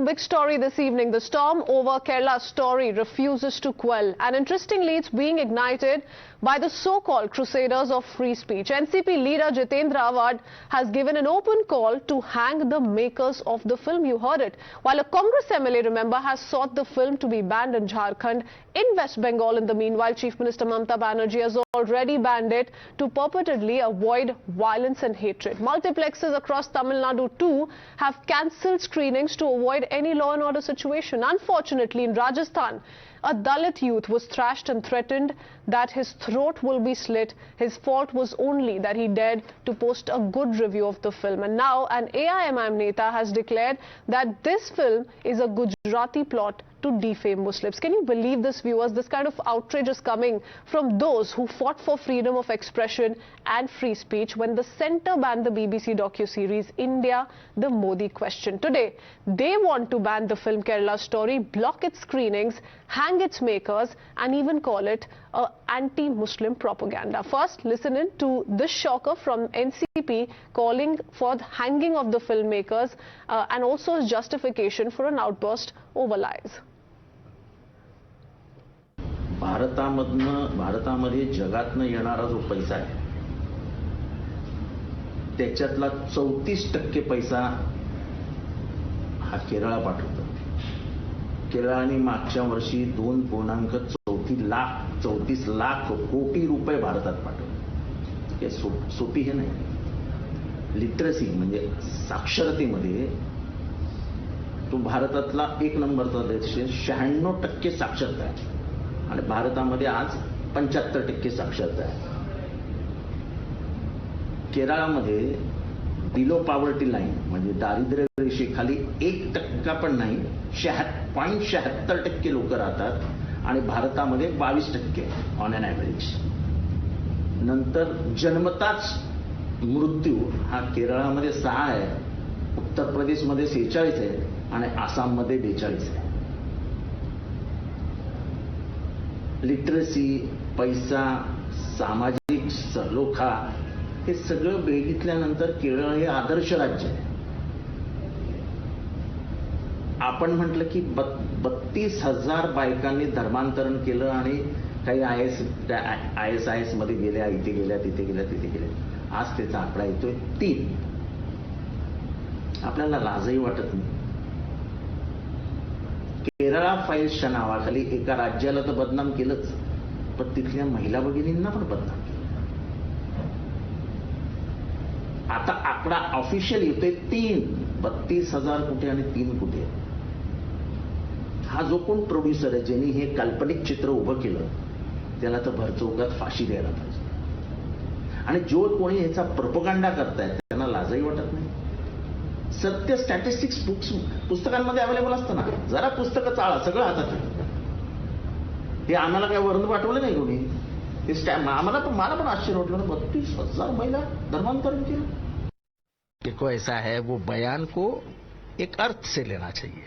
big story this evening. The storm over Kerala's story refuses to quell. And interestingly, it's being ignited by the so-called crusaders of free speech. NCP leader Jitendra Awhad has given an open call to hang the makers of the film. You heard it. While a Congress MLA, remember, has sought the film to be banned in Jharkhand. In West Bengal, in the meanwhile, Chief Minister Mamata Banerjee has already banned it to purportedly avoid violence and hatred. Multiplexes across Tamil Nadu too have cancelled screenings to avoid any law and order situation. Unfortunately, in Rajasthan, a Dalit youth was thrashed and threatened that his throat will be slit. His fault was only that he dared to post a good review of the film. And now an AIMIM Neta has declared that this film is a Gujarati plot to defame Muslims. Can you believe this, viewers? This kind of outrage is coming from those who fought for freedom of expression and free speech when the centre banned the BBC docu-series India, the Modi Question. Today, they want to ban the film Kerala Story, block its screenings, hang its makers, and even call it anti-Muslim propaganda. First, listen in to this shocker from NCP calling for the hanging of the filmmakers and also his justification for an outburst over lies. भारतामध्ये जगातनं येणारा जो पैसा आहे त्याच्यातला 34% पैसा हा केरळ पाठवतो. केरळाने मागच्या वर्षी 2.34 लाख कोटी रुपये भारतात पाठवले. हे सोपी हे नाही. लिटरसी म्हणजे साक्षरतेमध्ये तो भारतातला 1 नंबरचा देश आहे. 96% साक्षरता आहे आणि भारतामध्ये आज 75% साक्षरता आहे. केरळामध्ये बिलो पॉवर्टी लाईन म्हणजे दारिद्र्य रेषेखाली 1% पण नाही, 0.76% लोक राहतात आणि भारतामध्ये 22% ऑन एन ॲव्हरेज. नंतर जन्मताच मृत्यू हा केरळामध्ये 6 आहे, उत्तर प्रदेशमध्ये 46 आहे आणि आसाममध्ये 42 आहे. लिटरसी, पैसा, सामाजिक सलोखा हे सगळं बघितल्यानंतर केरळ हे आदर्श राज्य आहे. आपण म्हटलं की 32,000 बायकांनी धर्मांतरण केलं आणि काही IS मध्ये गेल्या, इथे गेल्या, तिथे गेल्या, तिथे गेल्या. आज त्याचा आकडा येतोय 3. आपल्याला लाजही वाटत नाही. केरळा फाईल्सच्या नावाखाली एका राज्याला तर बदनाम केलंच, पण तिथल्या महिला भगिनींना पण बदनाम केलं. आता आकडा ऑफिशियल येतोय 3. 32,000 कुठे आणि 3 कुठे. हा जो कोण प्रोड्युसर आहे ज्यांनी हे काल्पनिक चित्र उभं केलं त्याला तर भरचौकात फाशी द्यायला पाहिजे. आणि जो कोणी ह्याचा प्रोपगंडा करतायत त्यांना लाजही वाटत नाही. सत्य स्टॅटिस्टिक्स पुस्तकांमध्ये अवेलेबल असतं ना. जरा पुस्तकं चाळा, सगळं हातात आहे. हे आम्हाला काय वरून पाठवलं नाही कोणी. मला पण आश्चर्य वाटलं. 32,000 महिला धर्मांतरण केलं. देखो ऐसा है, वो बयान को एक अर्थ से लेना चाहिए.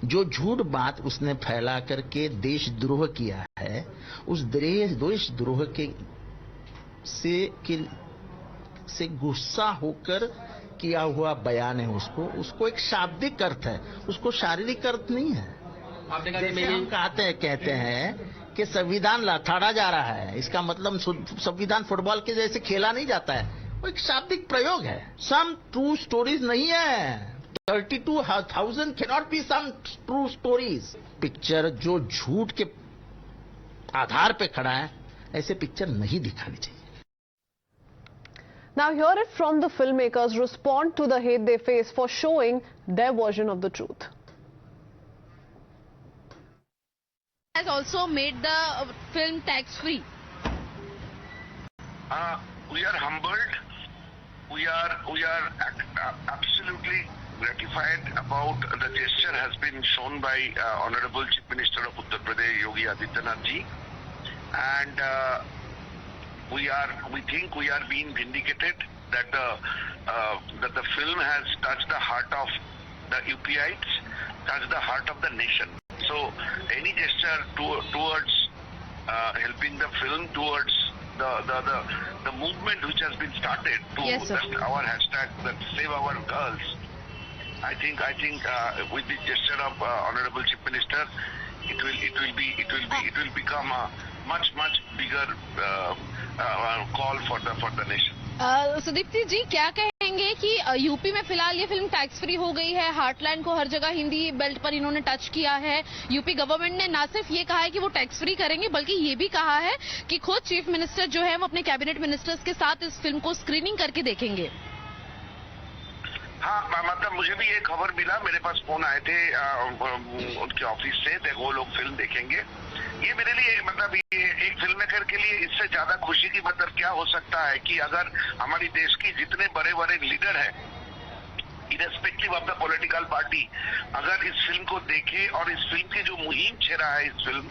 जो झूठ बात उसने फैला करके देशद्रोह किया है, उस देशद्रोह से गुस्सा होकर किया हुआ बयान है. उसको एक शाब्दिक अर्थ है, उसको शारीरिक अर्थ नहीं है. जैसे हम कहते हैं कि संविधान लथाड़ा जा रहा है, इसका मतलब संविधान फुटबॉल के जैसे खेला नहीं जाता है. वो एक शाब्दिक प्रयोग है. सम ट्रू स्टोरीज नहीं है. 32,000 cannot be some true stories. Picture जो झूठ के आधार पे खड़ा है, ऐसे पिक्चर नहीं दिखानी चाहिए. Now hear it from the filmmakers respond to the hate they face for showing their version of the truth. Has also made the film tax free. We are humbled. We are absolutely gratified about the gesture has been shown by Honorable Chief Minister of Uttar Pradesh, Yogi Adityanath ji, and we think we are being vindicated that the film has touched the heart of the UPites, touched the heart of the nation. So any gesture towards helping the film, towards the movement which has been started to yes, our hashtag that Save Our Girls, I think with the gesture of Honorable Chief Minister, it will become a much bigger call for the nation. Sudipti जी, क्या कहेंगे कि UP में फिलहाल ये film tax free हो गई है, heartland को हर जगह हिंदी बेल्ट पर इन्होंने टच किया है। यूपी गवर्नमेंट ने ना सिर्फ ये कहा है कि वो टैक्स फ्री करेंगे, बल्कि ये भी कहा है कि खुद चीफ मिनिस्टर जो है वो अपने कैबिनेट मिनिस्टर्स के साथ इस फिल्म को स्क्रीनिंग करके देखेंगे। हाँ, मतलब मुझे भी ये खबर मिला, मेरे पास फोन आए थे उनके ऑफिस से, वो लोग फिल्म देखेंगे। ये मेरे लिए मतलब ये एक फिल्म मेकर के लिए इससे ज्यादा खुशी की मतलब क्या हो सकता है कि अगर हमारी देश की जितने बड़े लीडर हैं, irrespective of the political party, अगर इस फिल्म को देखे और इस फिल्म की जो मुहिम छेड़ा है इस फिल्म,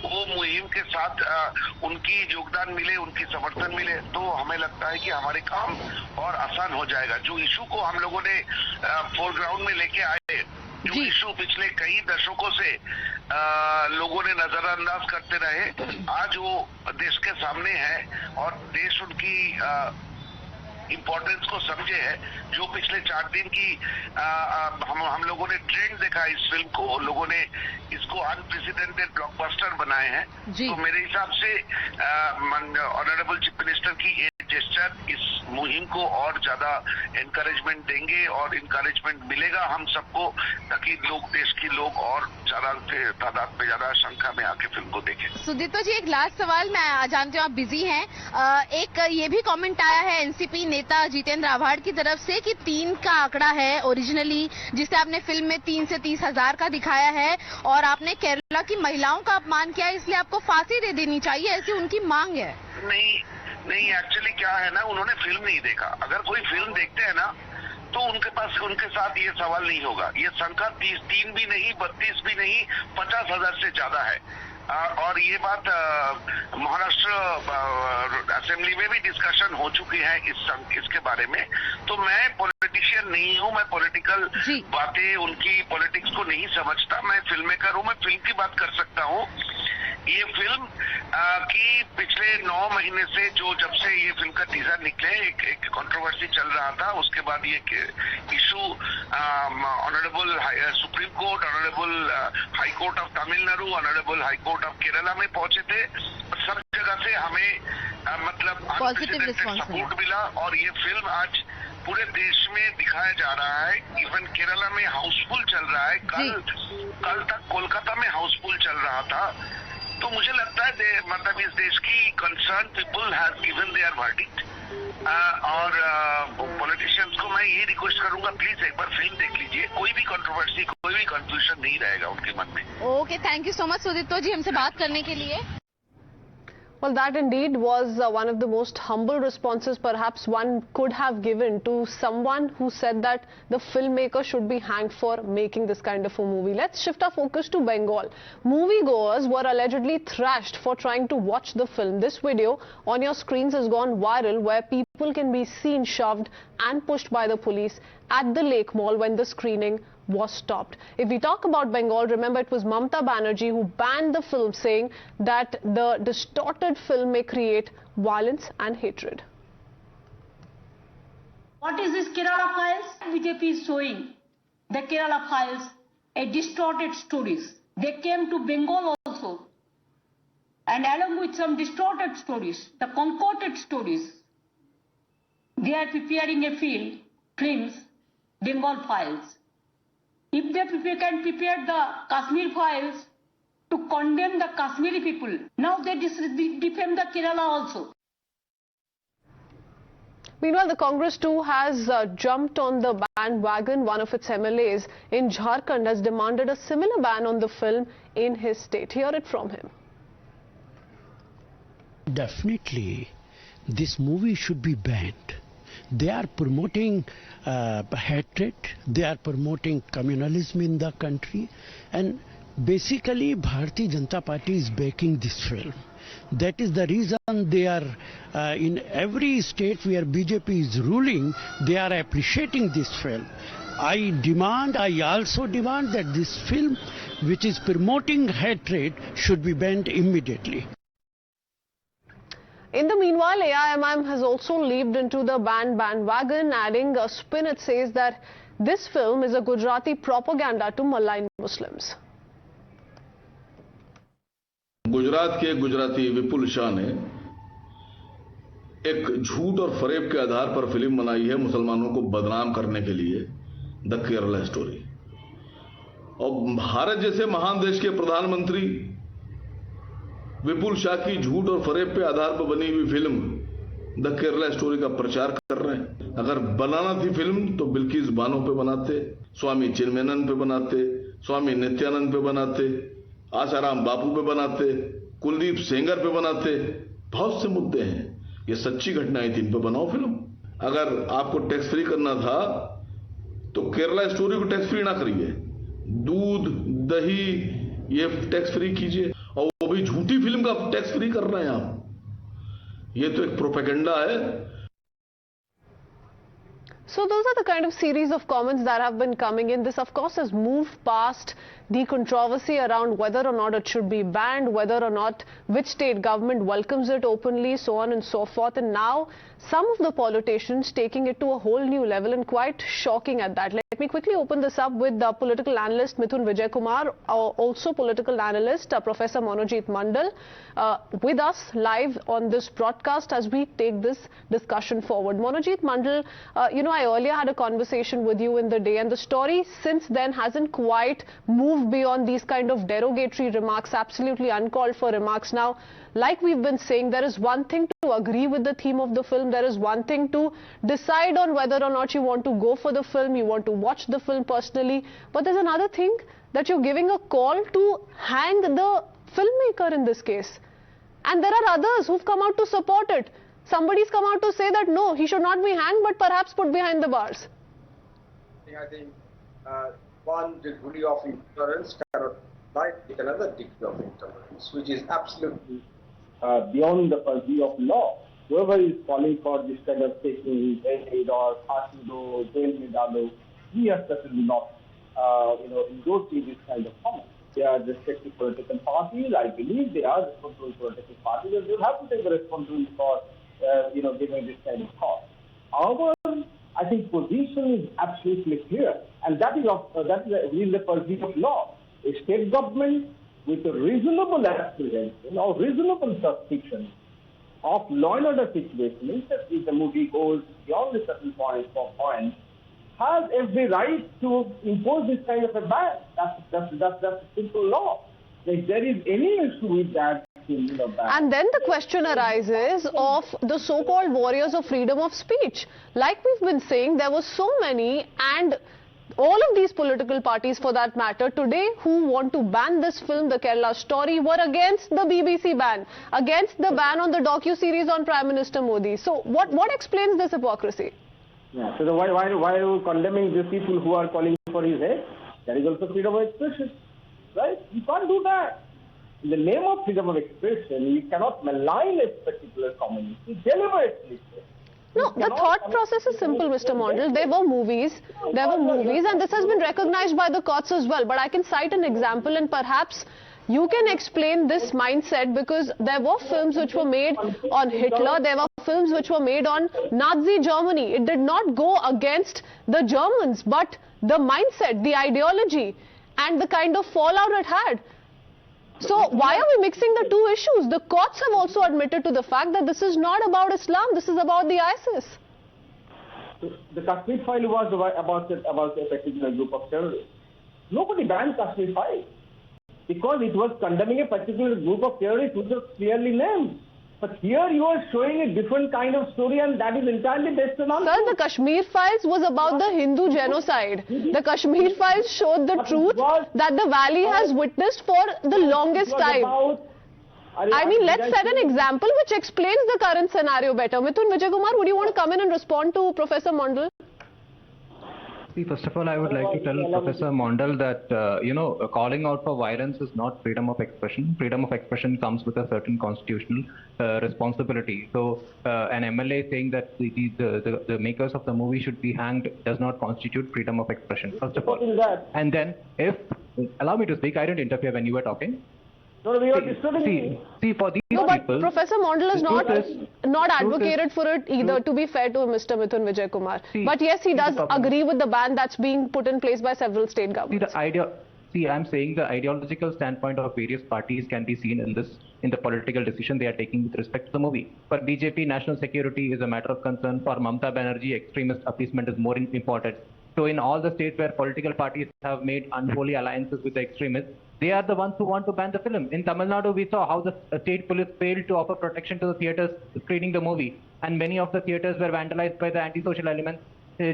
वो मुहिम के साथ उनकी योगदान मिले, उनकी समर्थन मिले, तो हमें लगता है कि हमारे काम और आसान हो जाएगा। जो इशू को हम लोगों ने फोरग्राउंड में लेके आए, जो इशू पिछले कई दशकों से लोगों ने नजरअंदाज करते रहे, आज वो देश के सामने है और देश उनकी इम्पोर्टेंस को समझे है। जो पिछले 4 दिन की हम लोगों ने ट्रेंड देखा इस फिल्म को, लोगों ने इसको अनप्रेसिडेंटेड ब्लॉकबस्टर बनाए हैं। तो मेरे हिसाब से ऑनरेबल चीफ मिनिस्टर की जेस्चर इस मुहिम को और ज्यादा एनकरेजमेंट देंगे और इनकरेजमेंट मिलेगा हम सबको, ताकि देश के लोग और ज्यादा तादाद में ज्यादा संख्या में आके फिल्म को देखें। सुदीप्ता जी, एक लास्ट सवाल, मैं जानती हूँ आप बिजी हैं, एक ये भी कमेंट आया है एनसीपी नेता जितेंद्र आव्हाड की तरफ से कि 3 का आंकड़ा है ओरिजिनली, जिसे आपने फिल्म में 3 से 30 हजार का दिखाया है और आपने केरला की महिलाओं का अपमान किया है, इसलिए आपको फांसी दे देनी चाहिए, ऐसी उनकी मांग है। नहीं, एक्चुअली क्या है ना, उन्होंने फिल्म नहीं देखा। अगर कोई फिल्म देखते हैं ना, तो उनके साथ ये सवाल नहीं होगा। ये संख्या 3 भी नहीं, 32 भी नहीं, 50 हजार से ज्यादा है। और ये बात महाराष्ट्र असेंबली में भी डिस्कशन हो चुकी है इसके बारे में। तो मैं पॉलिटिशियन नहीं हूँ, मैं पॉलिटिकल बातें, उनकी पॉलिटिक्स को नहीं समझता। मैं फिल्म मेकर हूँ, मैं फिल्म की बात कर सकता हूँ। ये फिल्म की पिछले 9 महीने से जब से ये फिल्म का टीजर निकले, एक कंट्रोवर्सी चल रहा था। उसके बाद ये issue honourable supreme court, honourable high court of Tamil Nadu, honourable high court of Kerala में पहुंचे थे। सब जगह से हमें मतलब अनप्रेसिडेंटेड सपोर्ट मिला और ये फिल्म आज पूरे देश में दिखाया जा रहा है। इवन केरला में हाउसफुल चल रहा है, कल तक कोलकाता में हाउसफुल चल रहा था। तो मुझे लगता है मतलब इस देश की concern people have given their verdict. और पॉलिटिशियंस को मैं ये रिक्वेस्ट करूंगा, प्लीज एक बार फिल्म देख लीजिए, कोई भी कंट्रोवर्सी, कोई भी कंफ्यूजन नहीं रहेगा उनके मन में। Okay, thank you so much Sudipta ji हमसे बात करने के लिए। Well, that indeed was one of the most humble responses perhaps one could have given to someone who said that the filmmaker should be hanged for making this kind of a movie. Let's shift our focus to Bengal. Moviegoers were allegedly thrashed for trying to watch the film. This video on your screens has gone viral, where people can be seen shoved and pushed by the police at the Lake Mall when the screening was stopped. If we talk about Bengal, remember it was Mamata Banerjee who banned the film, saying that the distorted film may create violence and hatred. What is this Kerala files? BJP is showing the Kerala files, a distorted stories. They came to Bengal also, and along with some distorted stories, the concocted stories, they are preparing a films, Bengal files. If they can prepare the Kashmir files to condemn the Kashmiri people, now they defame the Kerala also. Meanwhile, the Congress too has jumped on the bandwagon. One of its MLAs in Jharkhand has demanded a similar ban on the film in his state. Hear it from him. Definitely, this movie should be banned. They are promoting hatred, they are promoting communalism in the country, and basically Bharatiya Janata Party is backing this film. That is the reason they are in every state where BJP is ruling, they are appreciating this film. I also demand that this film, which is promoting hatred, should be banned immediately. In the meanwhile, AIMM has also leaped into the bandwagon, adding a spin. It says that this film is a Gujarati propaganda to malign Muslims. Gujarat के गुजराती विपुल शाह ने एक झूठ और फरेब के आधार पर film बनाई है मुसलमानों को बदनाम करने के लिए, द केरला स्टोरी। और भारत जैसे महान देश के प्रधानमंत्री विपुल शाह की झूठ और फरेब के आधार पर बनी हुई फिल्म द केरला स्टोरी का प्रचार कर रहे हैं। अगर बनाना थी फिल्म तो बिल्किस बानो पे बनाते, स्वामी चिन्मयानंद पे बनाते, स्वामी नित्यानंद पे बनाते, आसाराम बापू पे बनाते, कुलदीप सेंगर पे बनाते। बहुत से मुद्दे हैं, ये सच्ची घटनाएं थी, इन पे बनाओ फिल्म। अगर आपको टैक्स फ्री करना था तो केरला स्टोरी को टैक्स फ्री ना करिए, दूध दही ये टैक्स फ्री कीजिए, और वो भी झूठी फिल्म का टैक्स फ्री कर रहे हैं आप। ये तो एक प्रोपेगेंडा है। So those are the kind of series of comments that have been coming in. This of course has moved past the controversy around whether or not it should be banned, whether or not which state government welcomes it openly, so on and so forth. And now some of the politicians taking it to a whole new level, and quite shocking at that. Let me quickly open this up with the political analyst Mithun Vijay Kumar, also political analyst Professor Monojit Mondal, with us live on this broadcast as we take this discussion forward. Monojit Mondal, I earlier had a conversation with you in the day, and the story since then hasn't quite moved beyond these kind of derogatory remarks, absolutely uncalled for remarks. Now, like we've been saying, there is one thing to agree with the theme of the film, there is one thing to decide on whether or not you want to go for the film, you want to watch the film personally, but there's another thing that you're giving a call to hang the filmmaker in this case. And there are others who've come out to support it. Somebody's come out to say that no, he should not be hanged, but perhaps put behind the bars. I think one degree of intolerance cannot fight with another degree of intolerance, which is absolutely beyond the purview of law. Whoever is calling for this kind of taking aid or Hasido, jail me dalo, we are certainly not, endorsing this kind of comment. They are respective political parties. I believe they are responsible political parties, and they will have to take the responsibility for, giving this kind of call. However, I think position is absolutely clear, and that is within the purview of law. A state government with a reasonable apprehension or reasonable suspicion of law and order situation, if the movie goes beyond a certain point, has every right to impose this kind of a ban. That's a simple law. If there is any issue with that, ban. And then the question arises of the so-called warriors of freedom of speech. Like we've been saying, there were so many, and all of these political parties for that matter today who want to ban this film, The Kerala Story, were against the BBC ban, against the ban on the docu-series on Prime Minister Modi. So what explains this hypocrisy? Yeah, so why are you condemning the people who are calling for his head? That is also freedom of expression, right? You can't do that. In the name of freedom of expression, you cannot malign a particular community deliberately. No, the thought process is simple, Mr. Mondal. There were movies, and this has been recognized by the courts as well. But I can cite an example, and perhaps you can explain this mindset, because there were films which were made on Hitler, there were films which were made on Nazi Germany. It did not go against the Germans, but the mindset, the ideology, and the kind of fallout it had. So why are we mixing the two issues? The courts have also admitted to the fact that this is not about Islam, this is about the ISIS. The Kashmir file was about a particular group of terrorists. Nobody banned Kashmir file because it was condemning a particular group of terrorists which was clearly named. But here you are showing a different kind of story, and that is entirely based on... Sir, the Kashmir files was about the Hindu genocide. The Kashmir files showed the truth that the valley has witnessed for the longest time. I mean, let's set an example which explains the current scenario better. Mithun Vijay Kumar, would you want to come in and respond to Professor Mondal? First of all, I would like to tell Professor Mondal that, calling out for violence is not freedom of expression. Freedom of expression comes with a certain constitutional responsibility. So, an MLA saying that the makers of the movie should be hanged does not constitute freedom of expression, first of all. And then, allow me to speak, I didn't interfere when you were talking. No, we are discussing. See, for these No, but people, Professor Mondal is not advocated for it either, to be fair to Mr. Mithun Vijay Kumar. But yes, he does agree with the ban that's being put in place by several state governments. I'm saying the ideological standpoint of various parties can be seen in the political decision they are taking with respect to the movie. For BJP, national security is a matter of concern. For Mamata Banerjee, extremist appeasement is more important. So in all the states where political parties have made unholy alliances with the extremists, they are the ones who want to ban the film. In Tamil Nadu, we saw how the state police failed to offer protection to the theatres screening the movie. And many of the theatres were vandalized by the antisocial elements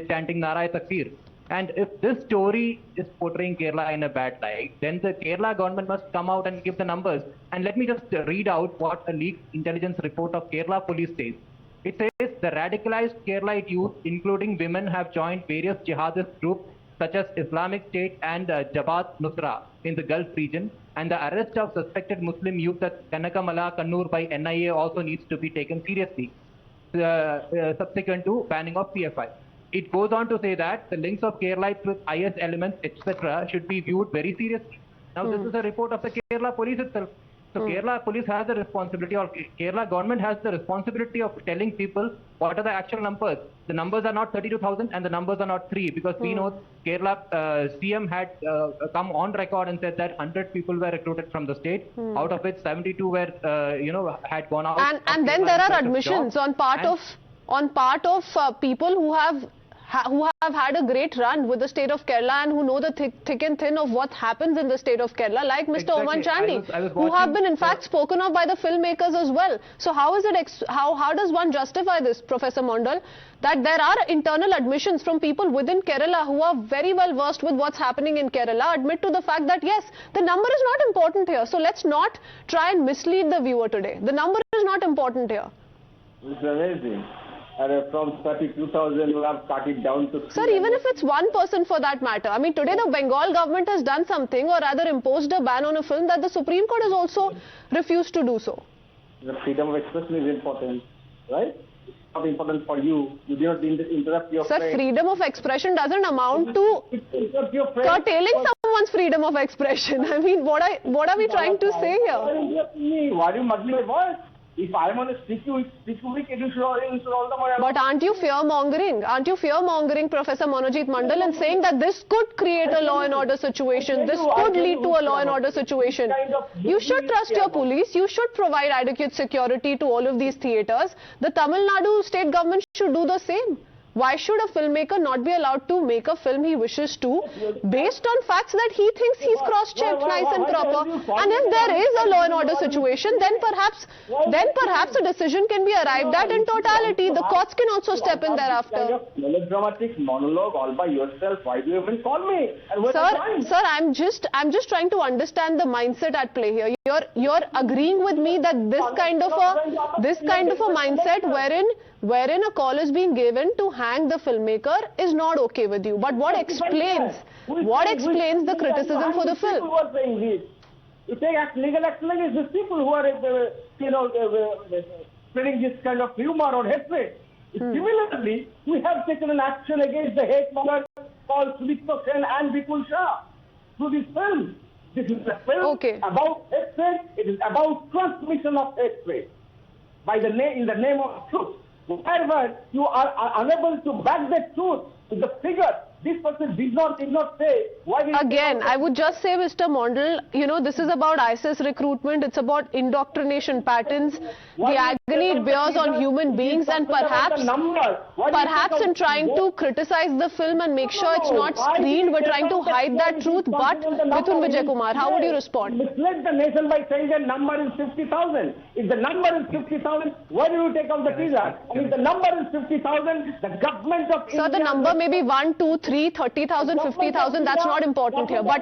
chanting Narai Takbir. And if this story is portraying Kerala in a bad light, then the Kerala government must come out and give the numbers. And let me just read out what a leaked intelligence report of Kerala police says. It says the radicalized Keralite youth, including women, have joined various jihadist groups such as Islamic State and Jabhat Nusra in the Gulf region, and the arrest of suspected Muslim youth at Kanakamala, Kannur by NIA also needs to be taken seriously, subsequent to banning of PFI. It goes on to say that the links of Keralites with IS elements, etc., should be viewed very seriously. Now, this is a report of the Kerala police itself. So Kerala police has the responsibility, or Kerala government has the responsibility of telling people what are the actual numbers. The numbers are not 32,000 and the numbers are not 3, because we know Kerala CM had come on record and said that 100 people were recruited from the state, out of which 72 were had gone out. And then there are admissions on part of people who have had a great run with the state of Kerala and who know the thick and thin of what happens in the state of Kerala, like Mr. Oman Chandi, who have been in fact spoken of by the filmmakers as well. So how does one justify this, Professor Mondal, that there are internal admissions from people within Kerala who are very well versed with what's happening in Kerala, admit to the fact that yes, the number is not important here. So let's not try and mislead the viewer today. The number is not important here. It's amazing. From 32,000, you have cut it down to... Sir, even if it's 1% for that matter. I mean, today the Bengal government has done something, or rather imposed a ban on a film that the Supreme Court has also refused to do so. The freedom of expression is important, right? It's not important for you. You do not interrupt your friend. Sir, freedom of expression doesn't amount to curtailing someone's freedom of expression. I mean, what are we trying to say here? Why are you muddling my voice? If I want to speak you wicked, you should all the more. But aren't you fear-mongering? Aren't you fear-mongering, Professor Monojit Mondal, and saying that this could create a law and order situation, this could lead to a law and order situation? You should trust your police, you should provide adequate security to all of these theatres. The Tamil Nadu state government should do the same. Why should a filmmaker not be allowed to make a film he wishes to, based on facts that he thinks he's cross-checked nice and proper? And if there is a law and order situation, then perhaps a decision can be arrived at in totality. The courts can also step in thereafter. Melodramatic monologue all by yourself. Why do you even call me? Sir, I'm just trying to understand the mindset at play here. You're agreeing with me that this kind of a mindset wherein a call is being given to hang the filmmaker is not okay with you. But what explains the criticism for the film? Who are saying this? You take legal action against these people who are, spreading this kind of humor or hatred. Similarly, we have taken an action against the hate monger called Sudipto Sen and Vipul Shah through this film. This is a film about hatred. It is about transmission of hatred in the name of truth. Wherever you are unable to back the truth with the figure, this person did not say. Again, I would just say, Mr. Mondal, this is about ISIS recruitment, it's about indoctrination patterns, the agony it bears on human beings, and perhaps in trying to criticize the film and make sure it's not screened, we're trying to hide that truth. But Mithun Vijay Kumar, how would you respond? Misled the nation by saying the number is 50,000. If the number is 50,000, why do you take out the teaser? And if the number is 50,000, the government of India... Sir, the number may be 1, 2, 3, 30,000, 50,000, that's not important here. But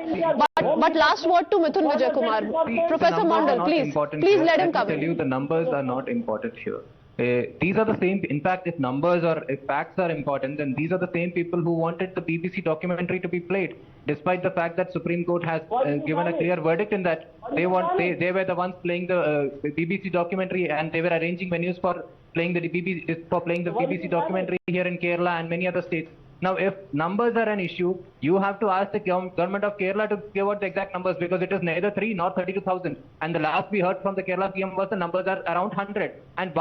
last word to Mithun Vijay Kumar. Professor Mondal, please let him cover. I tell you, the numbers are not important here. These are the same, in fact, if facts are important, then these are the same people who wanted the BBC documentary to be played, despite the fact that Supreme Court has given a clear verdict in that. They were the ones playing the BBC documentary, and they were arranging venues for playing the BBC documentary here in Kerala and many other states. Now, if numbers are an issue, you have to ask the government of Kerala to give out the exact numbers, because it is neither 3 nor 32,000. And the last we heard from the Kerala PM was the numbers are around 100. And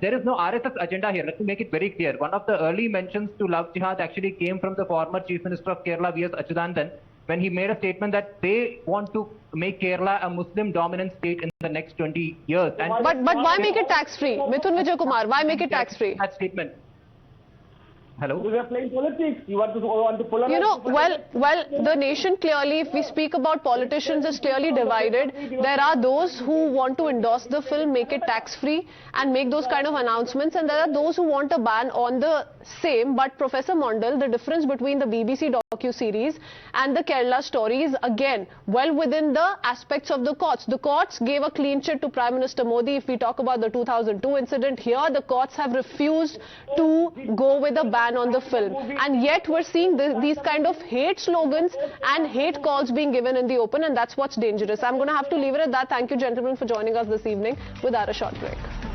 there is no RSS agenda here. Let me make it very clear. One of the early mentions to love jihad actually came from the former Chief Minister of Kerala, V.S. Achyutanand, when he made a statement that they want to make Kerala a Muslim dominant state in the next 20 years. And but why make it tax free? Mithun Vijay Kumar, why make it tax free? That statement. Hello? You are playing politics. You want to polarize. You know, well, the nation clearly, if we speak about politicians, is clearly divided. There are those who want to endorse the film, make it tax-free and make those kind of announcements. And there are those who want a ban on the same. But Professor Mondal, the difference between the BBC docu-series and the Kerala story is, again, well within the aspects of the courts. The courts gave a clean chit to Prime Minister Modi. If we talk about the 2002 incident, here the courts have refused to go with a ban on the film, and yet we're seeing these kind of hate slogans and hate calls being given in the open, and that's what's dangerous. I'm going to have to leave it at that. Thank you, gentlemen, for joining us this evening. Without a short break.